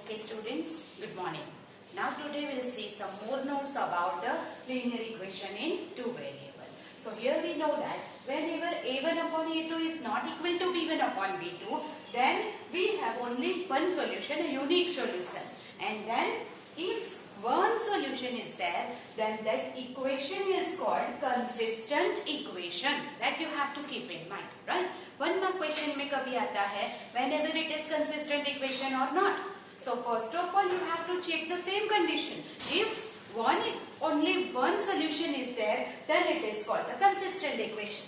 Okay students, good morning. Now today we'll see some more notes about the linear equation in two variable. So here we know that whenever a1 upon a2 is not equal to b1 upon b2, then we have only one solution, a unique solution. And then if one solution is there, then that equation is called consistent equation. That you have to keep in mind, right? One mark question में कभी आता है whenever it is consistent equation or not. So first of all you have to check the same condition. If only one solution is there, then it is called the consistent equation.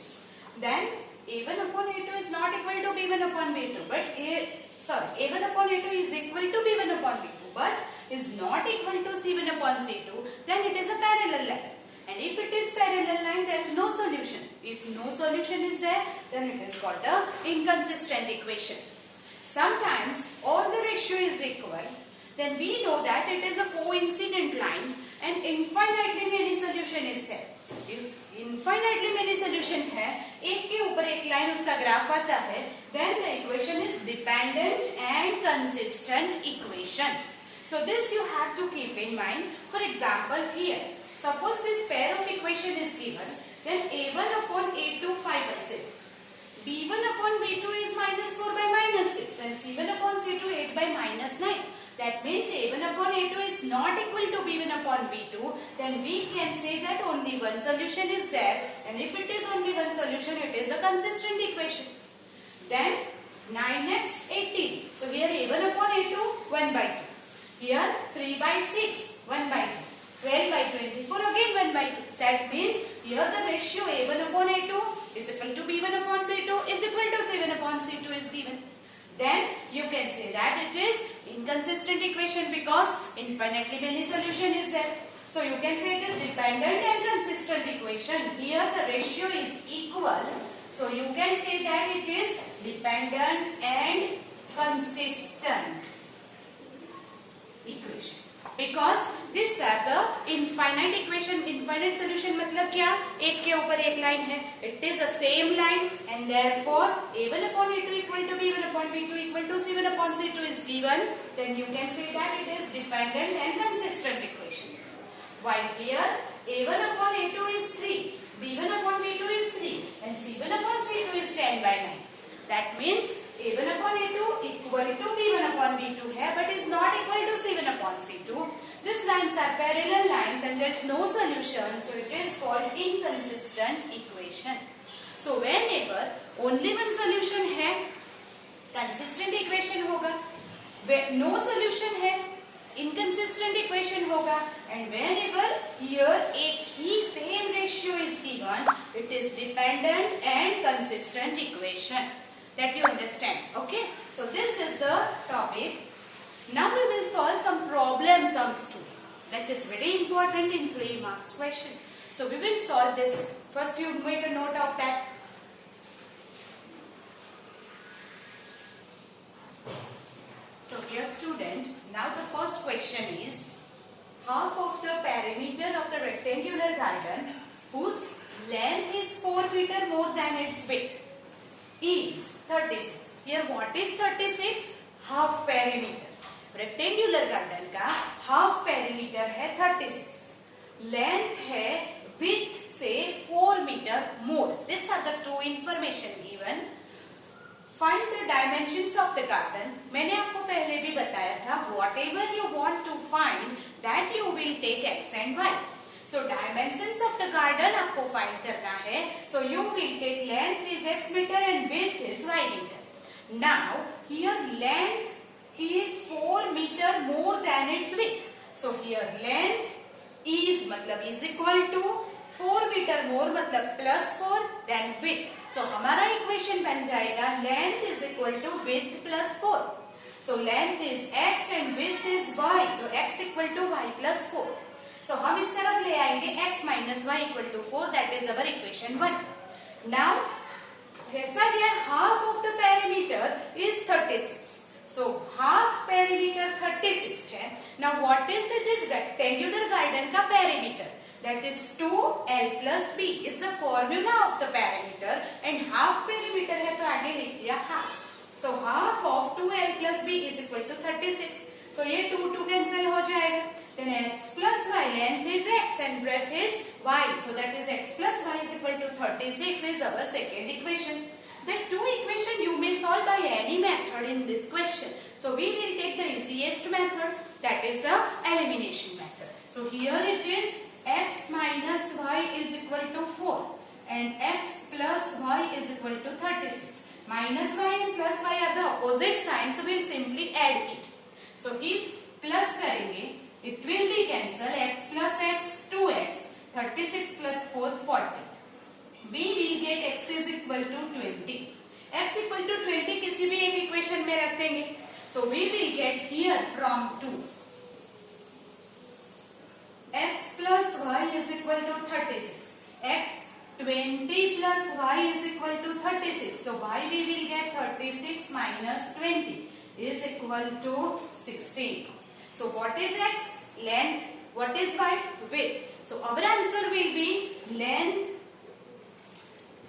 Then a1 upon a2 is not equal to b1 upon b2, but a1 upon a2 is equal to b1 upon b2, but is not equal to c1 upon c2, then it is a parallel line. And if it is parallel line, there is no solution. If no solution is there, then it is called the inconsistent equation. Sometimes all the ratio is equal, then we know that it is a coincident line and infinitely many solution is there. If infinitely many solution है, एक के ऊपर एक line उसका graph आता है, then the equation is dependent and consistent equation. So this you have to keep in mind. For example, here, suppose this pair of equation is given, then a1 upon a2 5/6. b1 upon b2 is -4 by -6 and c1 upon c2 8 by -9. That means a1 upon a2 is not equal to b1 upon b2. Then we can say that only one solution is there, and if it is only one solution, it is a consistent equation. Then 9x 18. So here a1 upon a2 1 by 2. Here 3 by 6 1 by 2. 12 by 24 again 1 by 2. That means here the ratio a1 upon a2 is equal to b1 upon b2 is equal to c1 upon c2 is given. Then you can say that it is inconsistent equation because infinitely many solution is there. So you can say it is dependent and consistent equation. Here the ratio is equal. So you can say that it is dependent and consistent equation. Because these are the infinite equation. Infinite solution मतलब क्या? एक के ऊपर एक line है. It is the same line and therefore a1 upon a2 equal to b1 upon b2 equal to c1 upon c2 is given. Then you can say that it is dependent and consistent equation. While here a1 upon a2 is 3, b1 upon b2 is 3 and c1 upon c2 is 10 by 9. That means a1 upon a2 equal to b1 upon b2 है, but is not equal to c1 upon c2. These lines are parallel lines and there is no solution, so it is called inconsistent equation. So whenever only one solution है, consistent equation होगा. Where no solution है, inconsistent equation होगा. And whenever here एक ही same ratio is given, it is dependent and consistent equation. That you understand, okay? So this is the topic. Now we will solve some problem sums too. That is very important in 3 marks question. So we will solve this. First you make a note of that. So dear student, now the first question is half of the perimeter of the rectangular garden whose length is 4 meter more than its width is 36. Here what is 36? Half perimeter. Rectangular garden का half perimeter है 36. Length है width से 4 meter more. These are the two information given. Find the dimensions of the garden. मैंने आपको पहले भी बताया था whatever you want to find that you will take x and y. So dimensions of the garden आपको find करना है. So you will take length is x meter and width is y meter. Now here length is 4 meter more than its width. So here length is मतलब is equal to 4 meter more मतलब plus 4 than width. So हमारा equation बन जाएगा length is equal to width plus 4. So length is x and width is y. तो x equal to y plus 4. So हम इस तरफ ले आएंगे x minus y equal to 4. That is our equation 1. Now ऐसा दिया half of the perimeter is 36. So half perimeter 36 है. Now what is it? Is rectangular garden का perimeter. That is 2l plus b is the formula of the perimeter and half perimeter है तो आगे लिख दिया half. So half of 2l plus b is equal to 36. So ये 2 cancel हो जाएगा. Then x plus y, length is x and breadth is y. So that is x plus y is equal to 36 is our second equation. The two equation you may solve by any method in this question. So we will take the easiest method, that is the elimination method. So here it is x minus y is equal to 4 and x plus y is equal to 36. Minus y and plus y are the opposite signs, so we will simply add it. So if plus करेंगे, it will be cancel x plus x 2x, 36 plus 4 40. We will get x is equal to 20. x equal to 20 किसी भी एक equation में रख देंगे. So we will get here from 2. x plus y is equal to 36. x 20 plus y is equal to 36. So y we will get 36 minus 20 is equal to 16. So what is x? Length. What is y? Width. So our answer will be length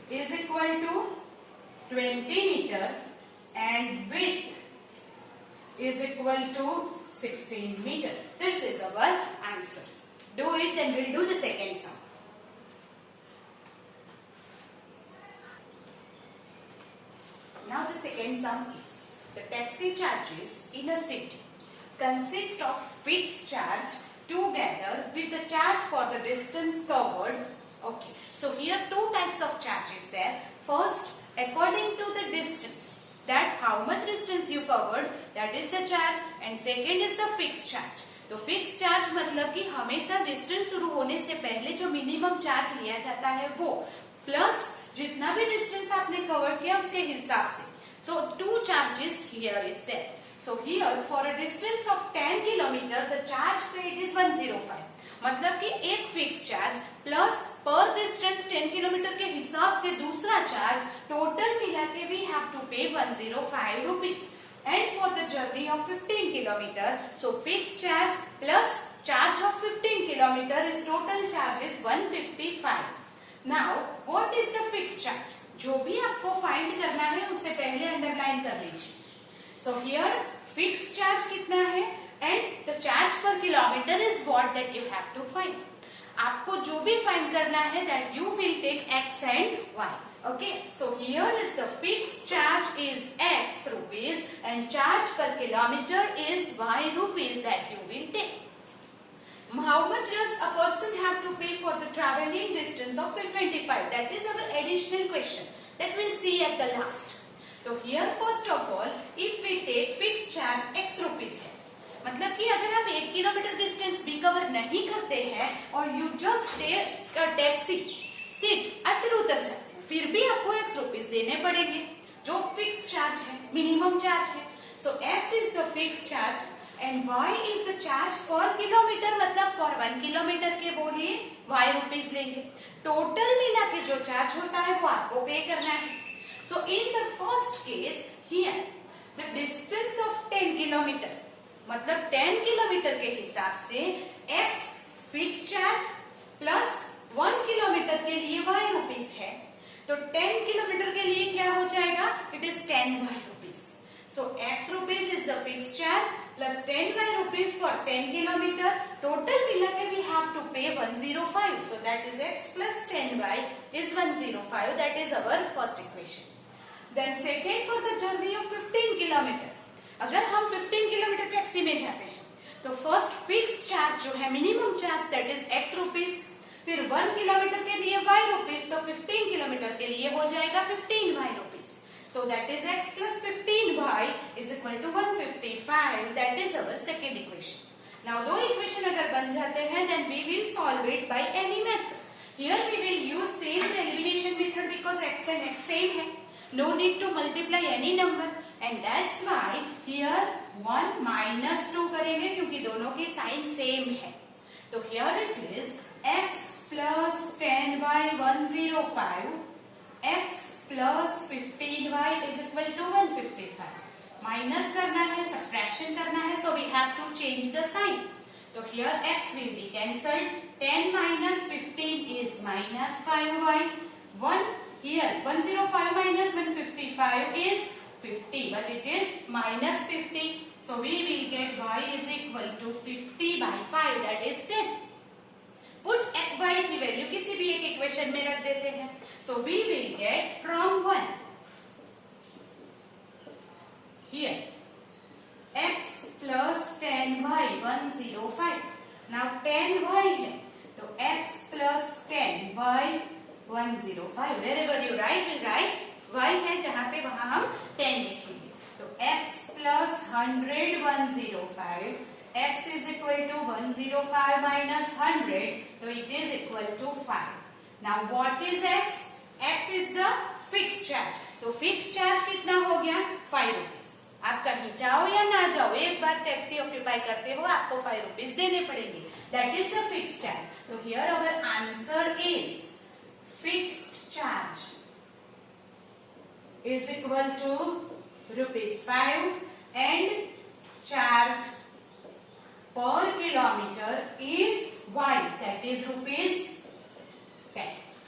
is equal to 20 meter and width is equal to 16 meter. This is our answer. Do it, then we'll do the second sum. Now the second sum is the taxi charges in a city consist of fixed charge together with the charge for the distance covered. Okay, so here two types of charges there. First, according to the distance, that how much distance you covered, that is the charge, and second is the fixed charge. तो fix charge मतलब कि हमेशा distance शुरू होने से पहले जो minimum charge लिया जाता है वो प्लस जितना भी डिस्टेंस आपने कवर किया उसके हिसाब से. So two charges here is there. So here for a distance of 10 kilometer the charge paid is 105. मतलब कि एक फिक्स चार्ज प्लस पर डिस्टेंस 10 किलोमीटर के हिसाब से दूसरा चार्ज टोटल मिला के we have to pay 105 rupees. And for the journey of 15 kilometer, so fixed charge plus charge of 15 kilometer is total charge is 155. Now what is the fixed charge? जो भी आपको find करना है उससे पहले underline कर लीजिए. So here fixed charge कितना है and the charge per kilometer is what that you have to find. आपको जो भी फाइंड करना है that you will take x and y. Okay, so here is the fixed charge is x rupees and charge per kilometer is y rupees that you will take. How much does a person have to pay for the traveling distance of 25? That is our additional question that we'll see at the last. So here first of all, if we take fixed charge x rupees है, मतलब कि अगर आप 1 kilometre distance भी cover नहीं करते हैं और you just take a taxi seat और फिर उतर जाते हैं, फिर भी आपको x रुपीस देने पड़ेंगे जो फिक्स चार्ज है, मिनिमम चार्ज है. सो x is the fix charge and y is the charge per kilometre, मतलब फॉर 1 किलोमीटर के वो लिए y रुपीस लेंगे. टोटल मिला के जो चार्ज होता है वो आपको पे करना है. So in the first case here the distance of 10 kilometre, मतलब 10 किलोमीटर के हिसाब से x fix charge plus 1 kilometre के लिए y रुपीस है. तो 10 किलोमीटर के लिए क्या हो जाएगा? It is 10 y rupees. So x rupees is the fix charge plus 10 y rupees for 10 kilometre. Total मिला के we have to pay 105. So that is x plus 10 y is 105. That is our first equation. Then second for the journey of 15 kilometre. अगर हम 15 kilometre taxi में जाते हैं तो first fix charge जो है minimum charge that is x rupees, फिर 1 kilometre के लिए y रुपीस, तो 15 किलोमीटर के लिए हो जाएगा 15 y rupees. So that is x plus 15 y is equal to 155. That is our second equation. Now दो इक्वेशन अगर बन जाते हैं then we will solve it by any method. Here we will use same elimination method because x and x same है. No need to multiply any number and that's why here 1 minus 2 करेंगे क्योंकि दोनों की sign same है. तो here it is x plus 10y 105, x plus 15y is equal to 155. Minus करना है, subtraction करना है, so we have to change the sign. तो here x will be cancelled. 10 minus 15 is minus 5y. 1 here 105 minus 155 is 50, but it is minus 50. So we will get y is equal to 50 by 5, that is 10. Put y की value किसी भी एक equation में रख देते हैं. So we will get from 1 here x plus 10y 105. Now 10y है तो x plus 10y 105. Wherever you write y है जहाँ पे वहां हम 10 लिखेंगे. तो x plus 100 105. x is equal to 105 minus 100. So it is equal to 5. Now what is x? x is the fixed charge. तो fixed charge कितना हो गया? 5 रुपीज. आप कहीं जाओ या ना जाओ, एक बार टैक्सी ऑक्यूपाई करते हो आपको 5 रुपीज देने पड़ेंगे. That is the fixed charge. तो here our answer is fixed charge is equal to ₹5 and charge per kilometre is y, that is ₹10.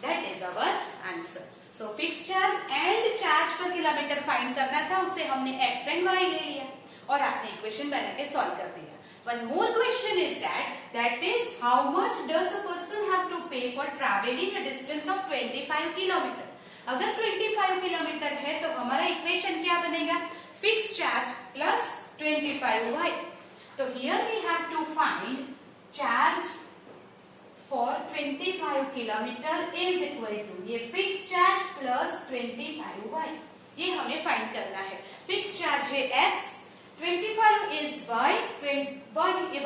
That is our answer. So fixed charge and charge per kilometer find करना था, उसे हमने x and y ले लिया और आपने equation बना के सॉल्व कर दिया. One more question is that is how much does a person have to pay for traveling a distance of 25 kilometer? अगर 25 किलोमीटर है तो हमारा इक्वेशन क्या बनेगा? Fixed charge plus 25y. तो here we have to find charge for 25 kilometre is equal to ये fix charge plus 25y. ये हमें फाइंड करना है. फिक्स चार्ज है x, 25 is y,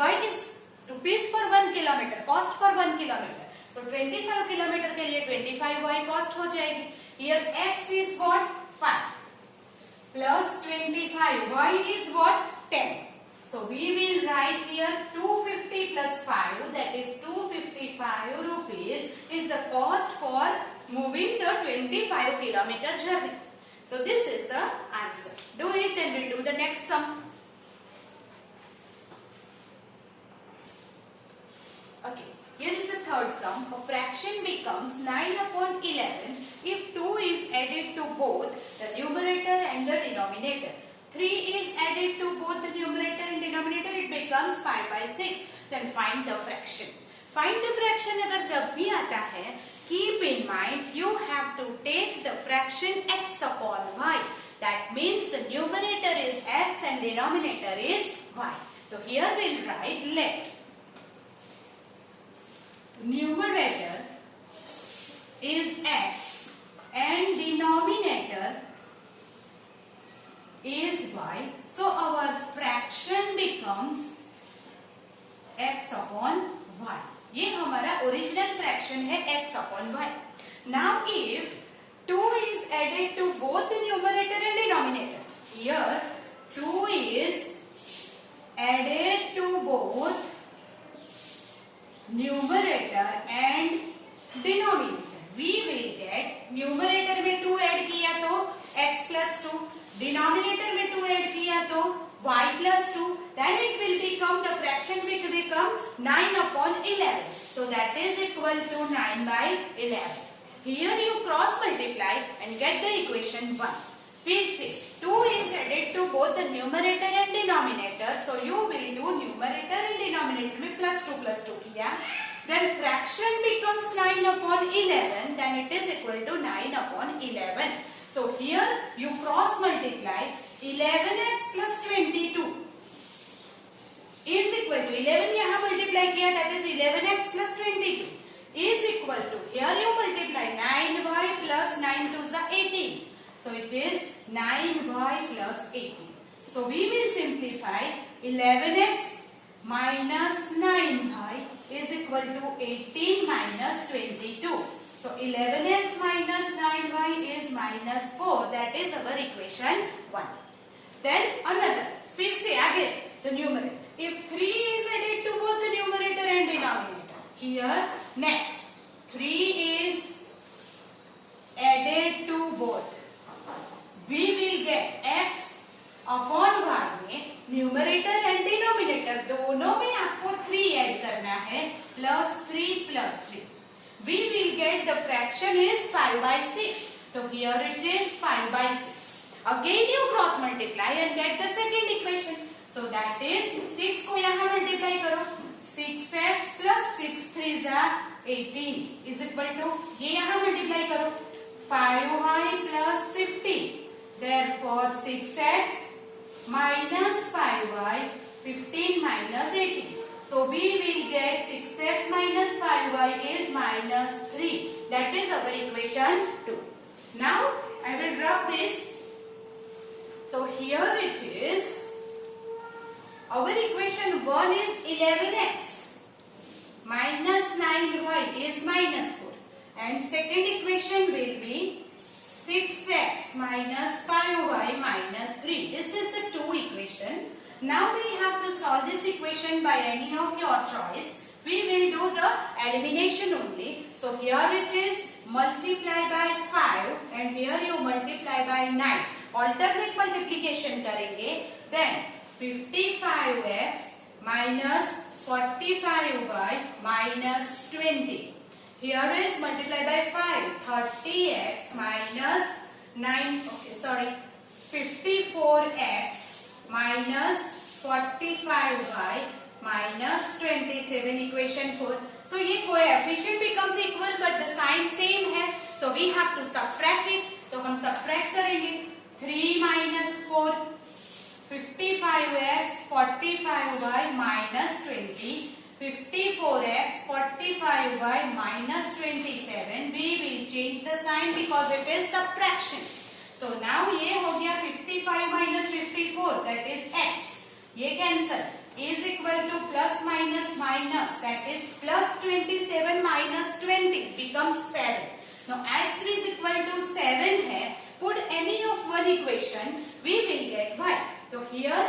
y is rupees per 1 kilometre, cost per 1 kilometre. So 25 kilometre के लिए 25y cost हो जाएगी. Here x is what? 5 plus 25y is what? 10. So we will write here 250 plus 5, that is 255 rupees is the cost for moving the 25 kilometer journey. So this is the answer. Do it, then we'll do the next sum. Okay, here is the third sum. A fraction becomes 9 upon 11 if 2 is added to both the numerator and the denominator. 3 is added to both the numerator and denominator, it becomes 5 by 6. Then find the fraction. Find the fraction अगर जब भी आता है, keep in mind you have to take the fraction x upon y. That means the numerator is x and denominator is y. So here we'll write let numerator is x and denominator is y. So our fraction becomes x upon y. ये हमारा original fraction है x upon y. Now if 2 is added to both the numerator and denominator, here 2 is added to both numerator and denominator. We will get numerator में 2 add किया तो x plus 2, denominator में 2 add किया तो y plus 2, then it will become the fraction will become 9 upon 11. So that is equal to 9 by 11. Here you cross multiply and get the equation 1. We'll see 2 is added to both the numerator and denominator. So you will do numerator and denominator में plus 2 किया. Then fraction becomes 9 upon 11. Then it is equal to 9 upon 11. So here you cross multiply 11x plus 22 is equal to 11 यहाँ multiply किया, that is 11x plus 22 is equal to, here you multiply 9y plus 9 to the 18. So it is 9y plus 18. So we will simplify 11x minus 9y is equal to 18 minus 22. So 11x minus 9y is minus 4. That is our equation 1. Then another. We'll see again the numerator. If 3 is added to both the numerator and denominator. Here next 3 is added to both. We will get x upon y में numerator and denominator दोनों में आपको 3 add करना है plus 3 plus 3. We will get the fraction is 5 by 6. So here it is 5 by 6. Again you cross multiply and get the second equation. So that is 6 को यहाँ multiply करो. 6x plus 6 3s are 18 is equal to ये यहाँ multiply करो. 5y plus 50. Therefore 6x minus 5y 15 minus 18. So we will get 6x minus 5y is minus 3. That is our equation 2. Now I will drop this. So here it is. Our equation 1 is 11x minus 9y is minus 4. And second equation will be 6x minus 5y minus 3. This is the 2 equation. Now we have to solve this equation by any of your choice. We will do the elimination only. So here it is multiply by 5 and here you multiply by 9. Alternate multiplication करेंगे. Then 55x minus 45y minus 20. Here is multiply by 5. 30x minus 9. Okay, sorry. 54x minus 45y minus 27 equation 4. So ये coefficient becomes equal but the sign same है. So we have to subtract it. तो हम subtract करेंगे. 3 minus 4 55x 45y minus 20 54x 45y minus 27. We will change the sign because it is subtraction. So now ये हो गया 55 minus 54 that is x. ये cancel is equal to plus minus minus that is plus 27 minus 20 becomes 7. Now x is equal to 7 है. Put any of one equation, we will get y. So here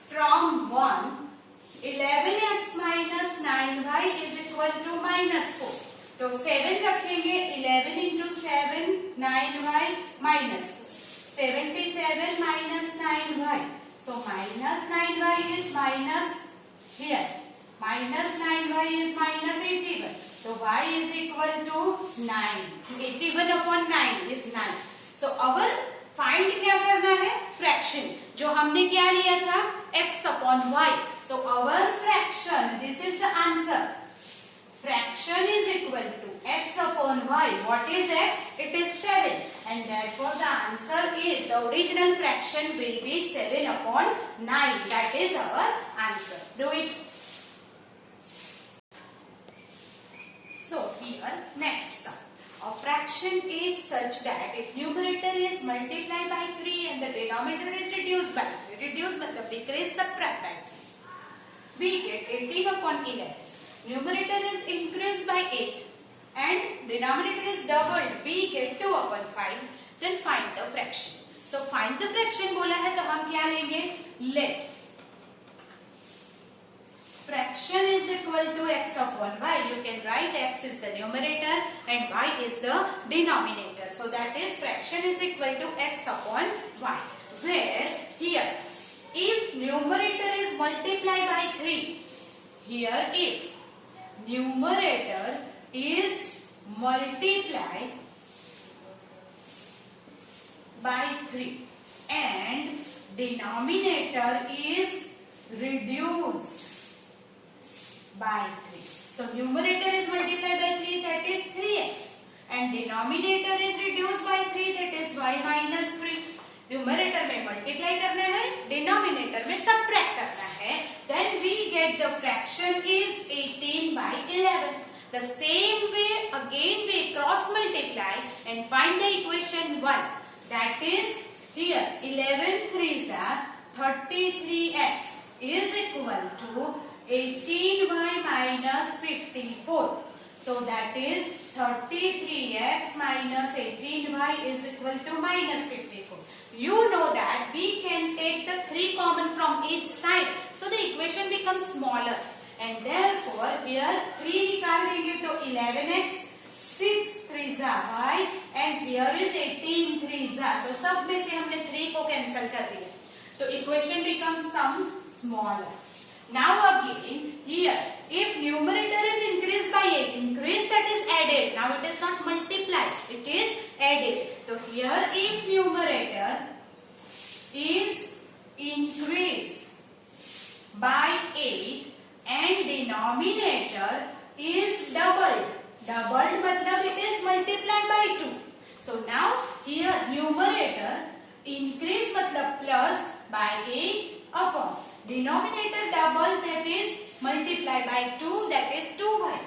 from 1, 11x minus 9y is equal to minus 4. तो 7 रखेंगे 11 into 7 9y minus 4. 77 minus 9y. So minus 9y is minus here. Minus 9y is minus 81. So y is equal to 9. 81 upon 9 is 9. So our find क्या करना है? Fraction. जो हमने क्या लिया था? X upon y. So our fraction, this is the answer. Fraction is equal to x upon y. What is x? It is 7. And therefore the answer is, the original fraction will be 7 upon 9. That is our answer. Do it. So here next sum. A fraction is such that if numerator is multiplied by 3 and the denominator is reduced by 3. Reduce मतलब decrease, subtract by 3. We get 18 upon 11. Numerator is increased by 8 and denominator is doubled. We get 2 upon 5. Then find the fraction. So find the fraction बोला है तो हम क्या लेंगे? Let fraction is equal to x upon y. You can write x is the numerator and y is the denominator. So that is fraction is equal to x upon y. Where here if numerator is multiplied by 3. Here if numerator is multiplied by 3 and denominator is reduced by 3. So numerator is multiplied by 3 that is 3x and denominator is reduced by 3 that is y minus 3. Numerator में multiply करना है, denominator में subtract करना है. Then we get the fraction is 18 by 11. The same way again we cross multiply and find the equation 1. That is here 11 3s are 33x is equal to 18y minus 54. So that is 33x minus 18y is equal to minus 54. You know that we can take the 3 common from each side. So the equation becomes smaller. And therefore here 3 निकाल देंगे तो 11x 6 3s are y and here is 18 3s are. So सब में से हमने 3 को cancel कर दिया. तो equation becomes some smaller. Now again here if numerator is increased by 8, increase that is added. Now it is not multiplied, it is added. So here if numerator is increased by 8 and denominator is doubled. Doubled matlab it is multiplied by 2. So now here numerator increase matlab plus by 8 upon denominator double, that is multiplied by 2, that is 2y.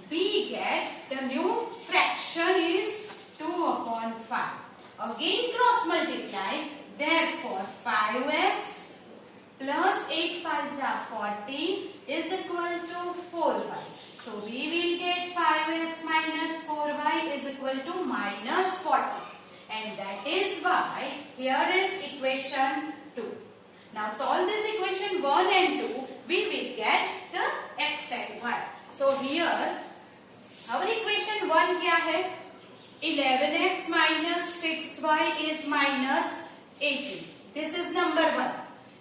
We get the new fraction is 2 upon 5. Again cross multiply, therefore 5x plus 8 5s are 40 is equal to 4y. So we will get 5x minus 4y is equal to minus 40. And that is why here is equation 2. Now solve this equation 1 and 2. We will get the x and y. So here our equation 1 क्या है? 11x minus 6y is minus 18. This is number 1.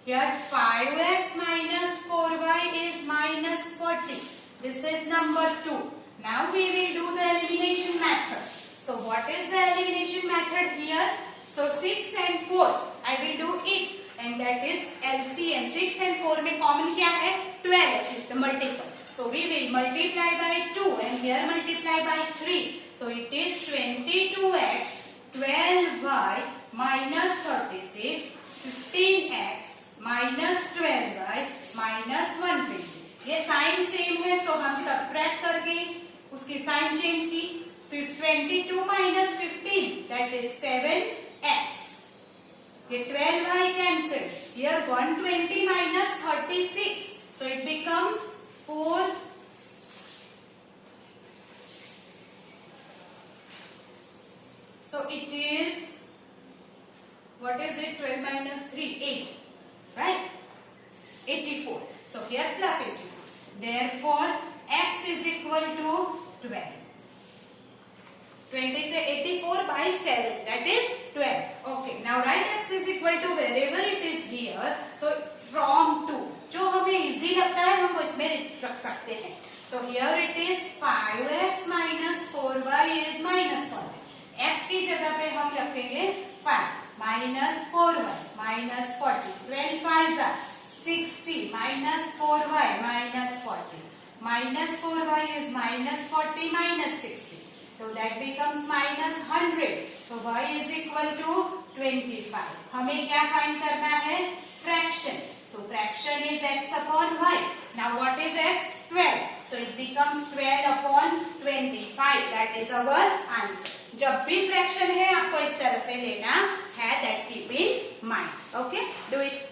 Here 5x minus 4y is minus 40. This is number 2. Now we will do the elimination method. So what is the elimination method here? So 6 and 4 I will do it, and that is LCM. 6 and 4 में common क्या है? 12 is the multiple. So we will multiply by 2 and here multiply by 3. So it is 22x 12y minus 36 15x minus 12y minus 120. ये sign same है, सो हम subtract करके उसकी sign change की. 22 minus 15 that is 7x. ये 12y cancel. Here 120 minus 36, so it becomes 4. So it is, what is it? 12 minus 3, 8, right? 84. So here plus 84. Therefore x is equal to 12. 20 से 84 by 7, that is 12. Okay. Now write x is equal to wherever it is here. So from 2. जो हमें easy लगता है हम इसमें रख सकते हैं. So here it is 5x minus 4y is minus 40. x की जगह पे हम रखेंगे 5 minus 4y minus 40. 12 5s are 60 minus 4y minus 40. Minus 4y is minus 40 minus 60. So that becomes minus 100. So y is equal to 25. हमें क्या find करना है? Fraction. So fraction is x upon y. Now what is x? 12. So it becomes 12 upon 25. That is our answer. जब भी fraction है आपको इस तरह से लेना है. That keep in mind. Okay? Do it.